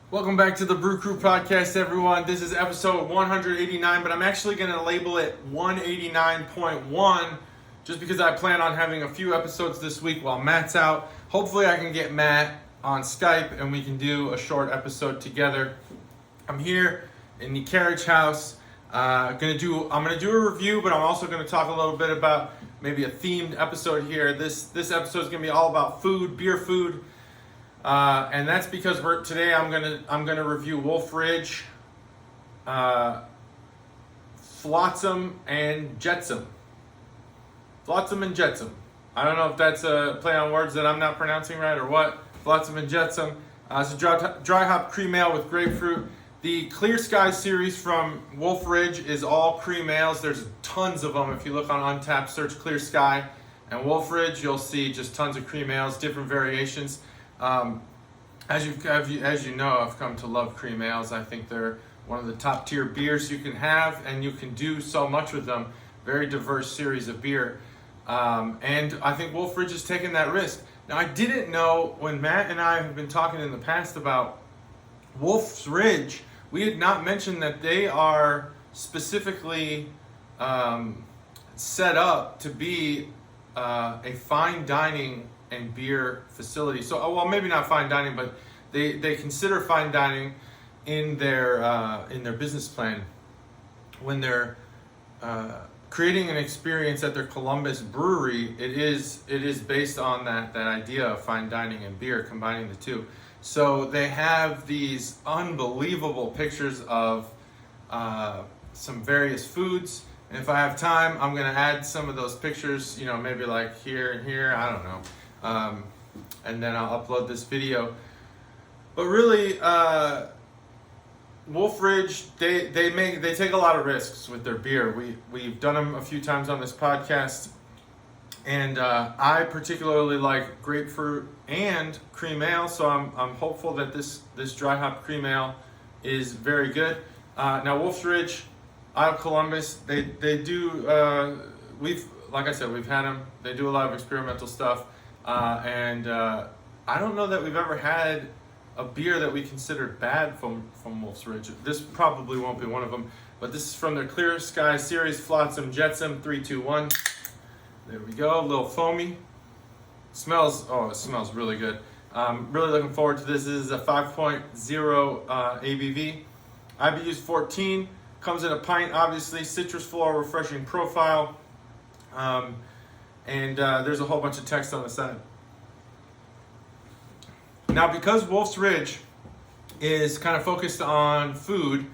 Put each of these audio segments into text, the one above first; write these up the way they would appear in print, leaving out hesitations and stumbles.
Welcome back to the Brew Crew podcast, everyone. This is episode 189, but I'm actually going to label it 189.1 just because I plan on having a few episodes this week while Matt's out. Hopefully I can get Matt on Skype and we can do a short episode together. I'm here in the carriage house. I'm gonna do a review, but I'm also going to talk a little bit about maybe a themed episode here. This episode is going to be all about food, beer food. And that's because today I'm gonna review Wolf Ridge, Flotsam and Jetsam. Flotsam and Jetsam. I don't know if that's a play on words that I'm not pronouncing right or what. Flotsam and Jetsam. It's a dry hop cream ale with grapefruit. The Clear Sky series from Wolf Ridge is all cream ales. There's tons of them. If you look on Untappd, search Clear Sky and Wolf Ridge, you'll see just tons of cream ales, different variations. As you know, I've come to love cream ales. I think they're one of the top tier beers you can have, and you can do so much with them. Very diverse series of beer. And I think Wolf Ridge has taken that risk. Now, I didn't know when Matt and I have been talking in the past about Wolf Ridge, we had not mentioned that they are specifically set up to be a fine dining and beer facility. So, well, maybe not fine dining, but they consider fine dining in their business plan when they're creating an experience at their Columbus brewery. It is based on that idea of fine dining and beer, combining the two. So they have these unbelievable pictures of some various foods. And if I have time, I'm going to add some of those pictures, maybe like here and here, I don't know. And then I'll upload this video. But really, Wolf Ridge, they take a lot of risks with their beer. We've done them a few times on this podcast, and I particularly like grapefruit and cream ale. So I'm hopeful that this dry hop cream ale is very good. Now Wolf Ridge, out of Columbus, they do. Like I said, we've had them. They do a lot of experimental stuff. And I don't know that we've ever had a beer that we considered bad from Wolf Ridge. This probably won't be one of them, but this is from their Clear Sky series, Flotsam Jetsam 321. There we go, a little foamy. It smells really good. I'm really looking forward to this. This is a 5.0 ABV. IBU's 14, comes in a pint, obviously, citrus floral, refreshing profile. And there's a whole bunch of text on the side. Now, because Wolf's Ridge is kind of focused on food,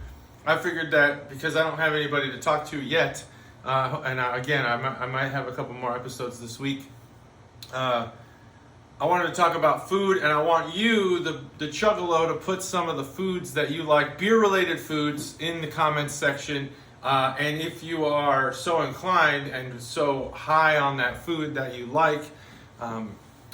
I figured that because I don't have anybody to talk to yet, I might have a couple more episodes this week. I wanted to talk about food, and I want you, the Chuggalo, to put some of the foods that you like, beer-related foods, in the comments section. And if you are so inclined and so high on that food that you like,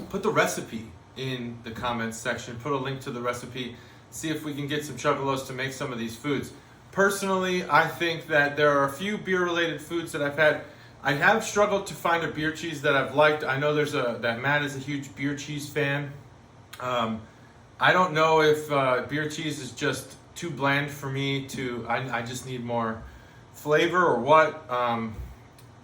put the recipe in the comments section. Put a link to the recipe. See if we can get some Chuggalos to make some of these foods. Personally, I think that there are a few beer-related foods that I've had. I have struggled to find a beer cheese that I've liked. I know that Matt is a huge beer cheese fan. I don't know if beer cheese is just too bland for me I just need more flavor or what.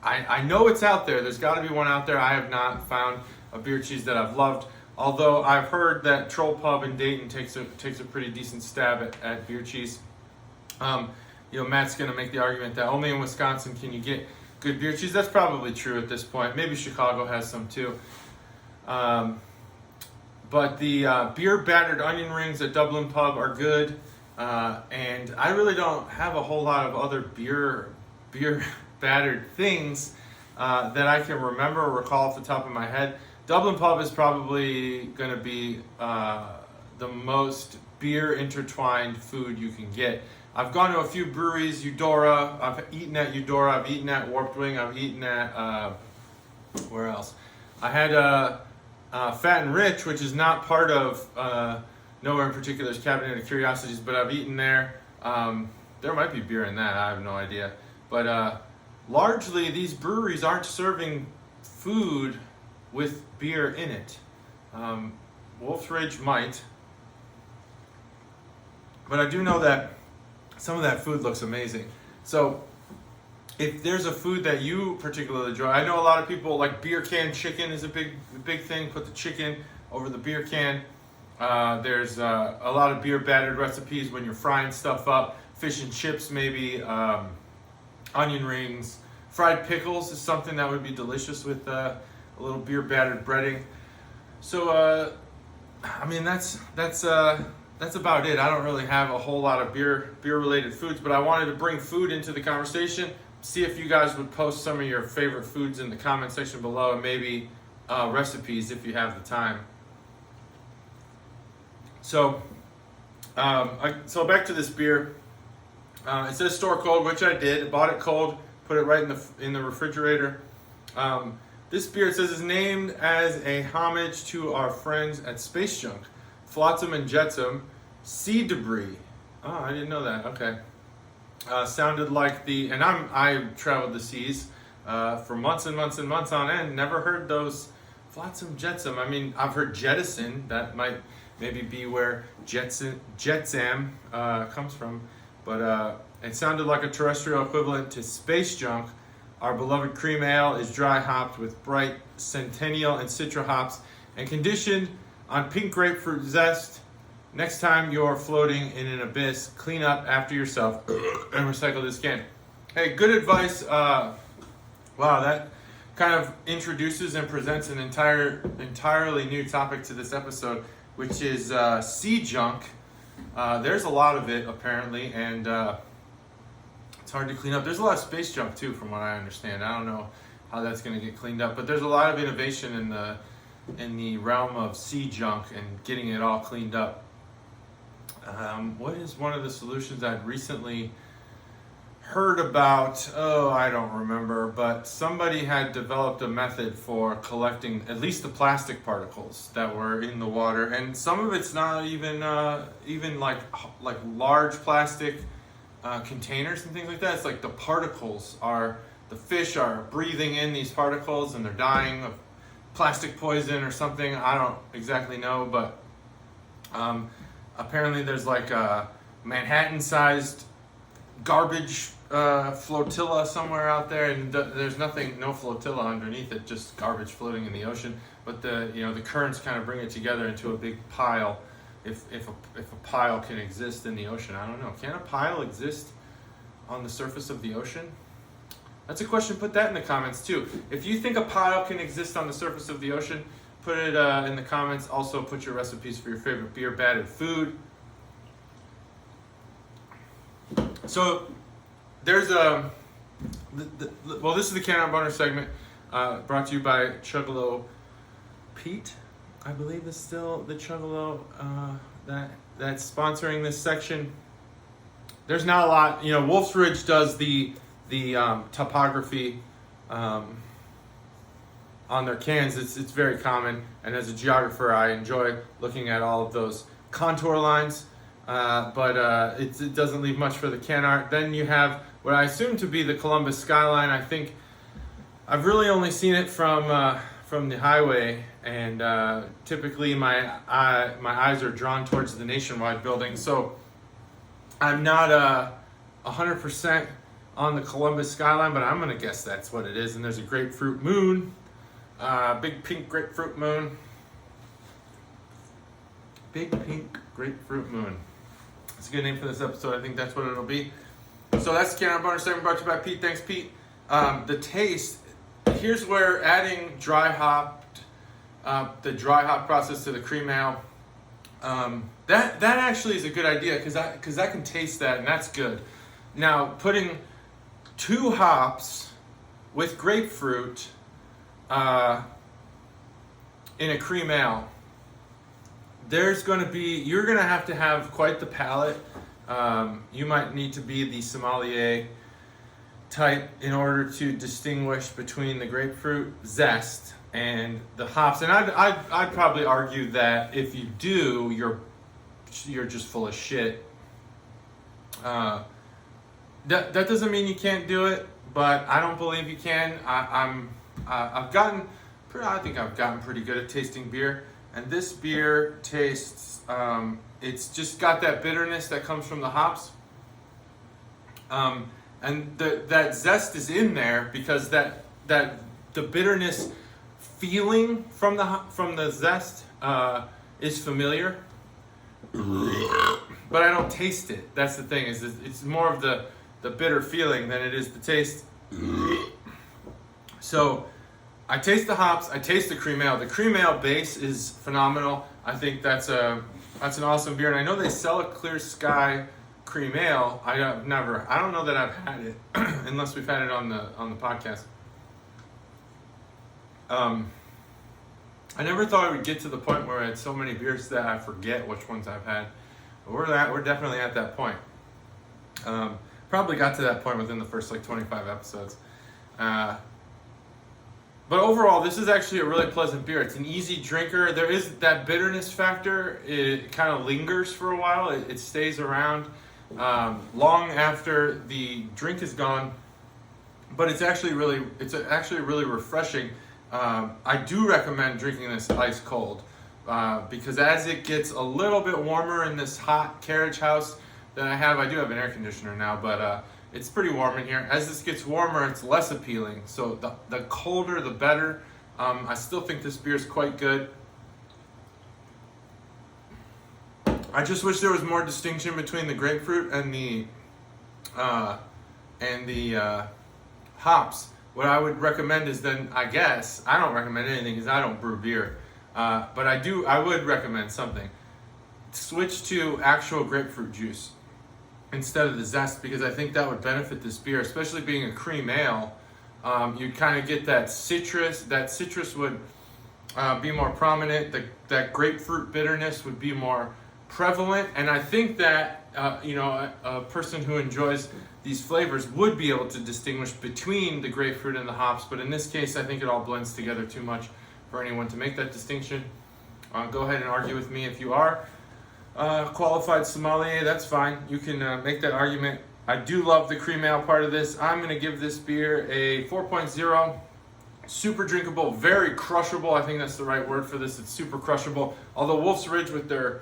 I know it's out there. There's got to be one out there. I have not found a beer cheese that I've loved. Although I've heard that Troll Pub in Dayton takes a pretty decent stab at beer cheese. Matt's going to make the argument that only in Wisconsin can you get good beer cheese. That's probably true at this point. Maybe Chicago has some too. But the beer battered onion rings at Dublin Pub are good. And I really don't have a whole lot of other beer battered things that I can remember or recall off the top of my head. Dublin Pub is probably going to be the most beer intertwined food you can get. I've gone to a few breweries, Eudora. I've eaten at Eudora. I've eaten at Warped Wing. I've eaten at where else? I had Fat and Rich, which is not part of Nowhere in Particular's Cabinet of Curiosities, but I've eaten there. There might be beer in that. I have no idea. But largely, these breweries aren't serving food with beer in it. Wolf Ridge might. But I do know that some of that food looks amazing. So if there's a food that you particularly enjoy, I know a lot of people like beer can chicken is a big thing. Put the chicken over the beer can. There's a lot of beer battered recipes when you're frying stuff up. Fish and chips, maybe onion rings. Fried pickles is something that would be delicious with a little beer battered breading. So I mean that's about it. I don't really have a whole lot of beer related foods, but I wanted to bring food into the conversation. See if you guys would post some of your favorite foods in the comment section below, and maybe recipes if you have the time. So, so back to this beer. It says store cold, which I did. I bought it cold, put it right in the refrigerator. This beer, it says, is named as a homage to our friends at Space Junk, Fetsam and Jetsam, sea debris. Oh, I didn't know that. Okay. Sounded like and I traveled the seas for months and months and months on end. Never heard those Fetsam, Jetsam. I mean, I've heard jettison. That might maybe be where Jetsam comes from. But it sounded like a terrestrial equivalent to Space Junk. Our beloved cream ale is dry hopped with bright Centennial and Citra hops and conditioned on pink grapefruit zest. Next time you're floating in an abyss, clean up after yourself and recycle this can. Hey, good advice. Wow, that kind of introduces and presents an entirely new topic to this episode, which is sea junk. There's a lot of it apparently, and it's hard to clean up. There's a lot of space junk too, from what I understand. I don't know how that's going to get cleaned up, but there's a lot of innovation in the realm of sea junk and getting it all cleaned up. What is one of the solutions I'd recently heard about? Oh, I don't remember, but somebody had developed a method for collecting at least the plastic particles that were in the water, and some of it's not even like large plastic containers and things like that. It's like the particles the fish are breathing in these particles and they're dying of plastic poison or something. I don't exactly know, but apparently there's like a Manhattan-sized garbage flotilla somewhere out there, and there's no flotilla underneath it, just garbage floating in the ocean. But the currents kind of bring it together into a big pile. If a pile can exist in the ocean, I don't know. Can a pile exist on the surface of the ocean? That's a question. Put that in the comments too. If you think a pile can exist on the surface of the ocean, put it in the comments. Also, put your recipes for your favorite beer battered food. So, there's this is the Cannonballer segment, brought to you by Chuggalo Pete. I believe is still the Chuggalo that's sponsoring this section. There's not a lot. Wolf's Ridge does the topography on their cans. It's very common, and as a geographer, I enjoy looking at all of those contour lines. But it doesn't leave much for the can art. Then you have what I assume to be the Columbus skyline. I think I've really only seen it from the highway, and typically my eyes are drawn towards the Nationwide building. So I'm not 100% on the Columbus skyline, but I'm gonna guess that's what it is. And there's a grapefruit moon, big pink grapefruit moon. Big pink grapefruit moon. It's a good name for this episode. I think that's what it'll be. So that's the Cannonballer segment brought to you by Pete. Thanks, Pete. The taste. Here's where adding the dry hop process to the cream ale. That actually is a good idea because I can taste that, and that's good. Now putting 2 hops with grapefruit in a cream ale. You're going to have quite the palate. You might need to be the sommelier type in order to distinguish between the grapefruit zest and the hops. And I'd probably argue that if you do, you're just full of shit. That doesn't mean you can't do it, but I don't believe you can. I think I've gotten pretty good at tasting beer. And this beer tastes it's just got that bitterness that comes from the hops. And that zest is in there because the bitterness feeling from the zest is familiar, but I don't taste it. That's the thing, is it's more of the bitter feeling than it is the taste. So I taste the hops, I taste the cream ale. The cream ale base is phenomenal. I think that's an awesome beer, and I know they sell a Clear Sky cream ale. I don't know that I've had it unless we've had it on the podcast. I never thought I would get to the point where I had so many beers that I forget which ones I've had. But we're definitely at that point. Probably got to that point within the first 25 episodes. But overall, this is actually a really pleasant beer. It's an easy drinker. There is that bitterness factor. It kind of lingers for a while. It stays around long after the drink is gone. But it's actually really refreshing. I do recommend drinking this ice cold because as it gets a little bit warmer in this hot carriage house that I do have an air conditioner now, but it's pretty warm in here. As this gets warmer, it's less appealing. So the colder, the better. I still think this beer is quite good. I just wish there was more distinction between the grapefruit and the hops. What I would recommend is then, I don't recommend anything because I don't brew beer. But I would recommend something. Switch to actual grapefruit juice instead of the zest, because I think that would benefit this beer, especially being a cream ale. You kind of get that citrus. That citrus would be more prominent. That grapefruit bitterness would be more prevalent. And I think that a person who enjoys these flavors would be able to distinguish between the grapefruit and the hops. But in this case, I think it all blends together too much for anyone to make that distinction. Go ahead and argue with me if you are qualified sommelier. That's fine. You can make that argument. I do love the cream ale part of this. I'm going to give this beer a 4.0. Super drinkable, very crushable. I think that's the right word for this. It's super crushable. Although Wolf's Ridge with their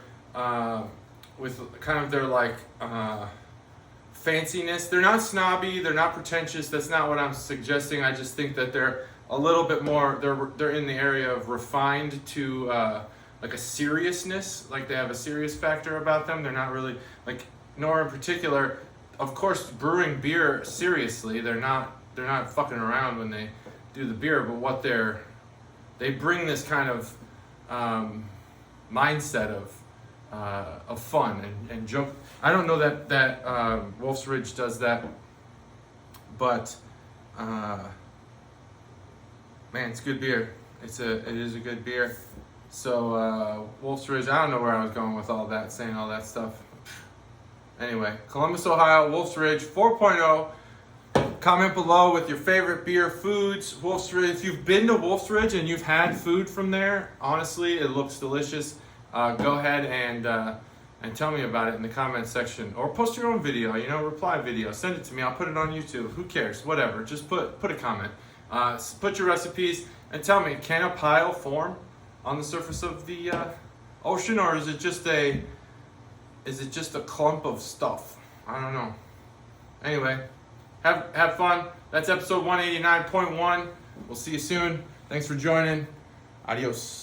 fanciness, they're not snobby, they're not pretentious. That's not what I'm suggesting. I just think that they're a little bit more. They're in the area of refined to like a seriousness. Like they have a serious factor about them. They're not really like Nor in particular. Of course, brewing beer seriously. They're not fucking around when they do the beer. But what they bring this kind of mindset of fun and joke. I don't know that Wolf's Ridge does that, but man, it's good beer. It is a good beer. So Wolf's Ridge. I don't know where I was going with all that, saying all that stuff. Anyway, Columbus, Ohio, Wolf's Ridge 4.0. Comment below with your favorite beer, foods, Wolf's Ridge. If you've been to Wolf's Ridge and you've had food from there, honestly, it looks delicious. Go ahead and tell me about it in the comment section, or post your own video. Reply video. Send it to me. I'll put it on YouTube. Who cares? Whatever. Just put a comment. Put your recipes and tell me: can a pile form on the surface of the ocean, or is it just a clump of stuff? I don't know. Anyway, have fun. That's episode 189.1. We'll see you soon. Thanks for joining. Adios.